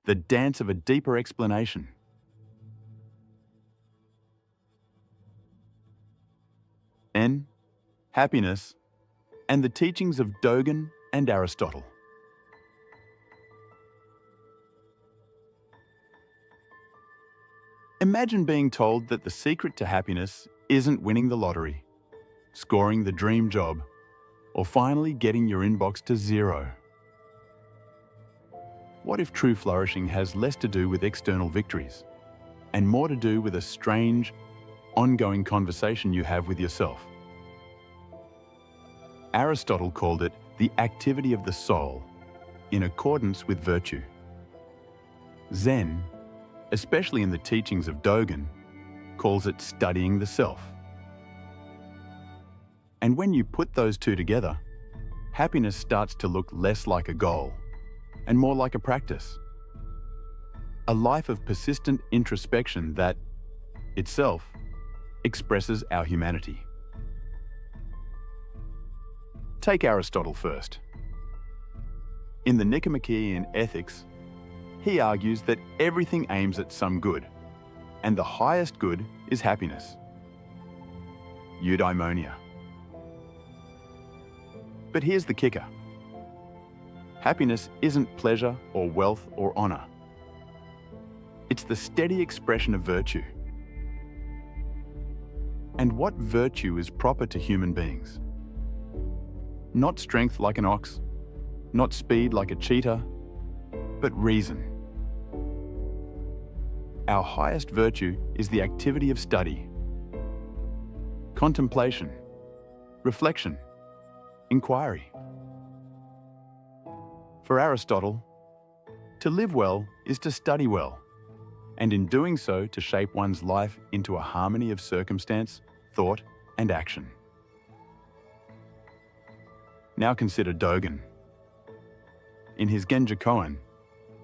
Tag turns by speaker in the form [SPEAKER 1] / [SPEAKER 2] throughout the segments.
[SPEAKER 1] the dance of a deeper explanation. N. Happiness and the teachings of Dōgen and Aristotle. Imagine being told that the secret to happiness isn't winning the lottery, scoring the dream job, or finally getting your inbox to 0. What if true flourishing has less to do with external victories and more to do with a strange, ongoing conversation you have with yourself? Aristotle called it the activity of the soul in accordance with virtue. Zen, especially in the teachings of Dōgen, calls it studying the self. And when you put those two together, happiness starts to look less like a goal and more like a practice. A life of persistent introspection that, itself, expresses our humanity. Take Aristotle first. In the Nicomachean ethics, he argues that everything aims at some good, and the highest good is happiness. Eudaimonia. But here's the kicker. Happiness isn't pleasure or wealth or honor. It's the steady expression of virtue. And what virtue is proper to human beings? Not strength like an ox, not speed like a cheetah, but reason. Our highest virtue is the activity of study, contemplation, reflection, inquiry. For Aristotle, to live well is to study well, and in doing so to shape one's life into a harmony of circumstance, thought, and action. Now consider Dōgen. In his Genjōkōan,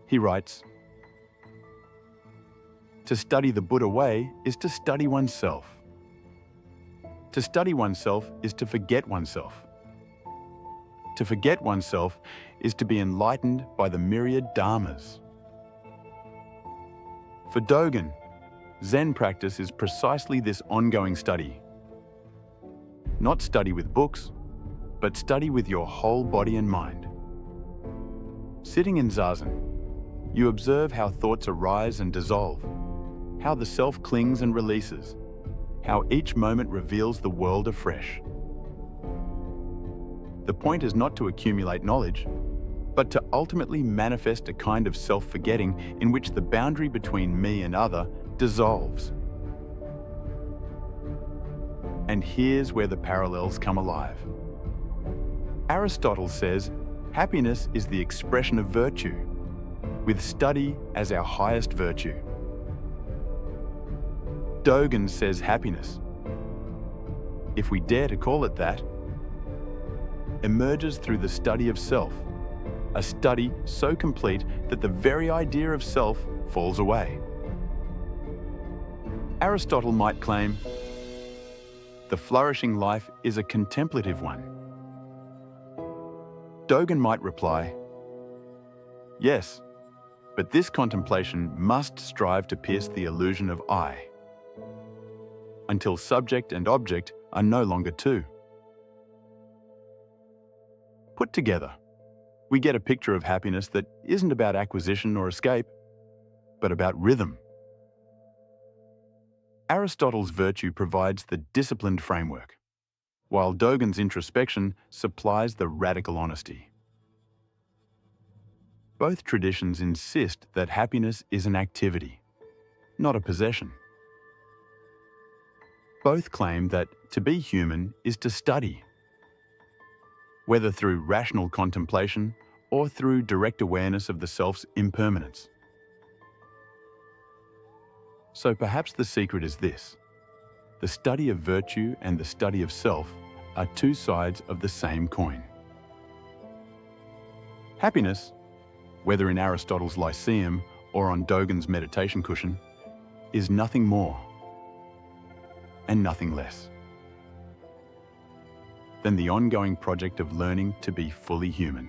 [SPEAKER 1] he writes, "To study the Buddha way is to study oneself. To study oneself is to forget oneself. To forget oneself is to be enlightened by the myriad dharmas." For Dōgen, Zen practice is precisely this ongoing study. Not study with books, but study with your whole body and mind. Sitting in zazen, you observe how thoughts arise and dissolve, how the self clings and releases, how each moment reveals the world afresh. The point is not to accumulate knowledge, but to ultimately manifest a kind of self-forgetting in which the boundary between me and other dissolves. And here's where the parallels come alive. Aristotle says happiness is the expression of virtue, with study as our highest virtue. Dōgen says happiness, if we dare to call it that, emerges through the study of self, a study so complete that the very idea of self falls away. Aristotle might claim, the flourishing life is a contemplative one. Dōgen might reply, yes, but this contemplation must strive to pierce the illusion of I, until subject and object are no longer two. Put together, we get a picture of happiness that isn't about acquisition or escape, but about rhythm. Aristotle's virtue provides the disciplined framework, while Dōgen's introspection supplies the radical honesty. Both traditions insist that happiness is an activity, not a possession. Both claim that to be human is to study, whether through rational contemplation or through direct awareness of the self's impermanence. So perhaps the secret is this: the study of virtue and the study of self are two sides of the same coin. Happiness, whether in Aristotle's Lyceum or on Dōgen's meditation cushion, is nothing more and nothing less than the ongoing project of learning to be fully human.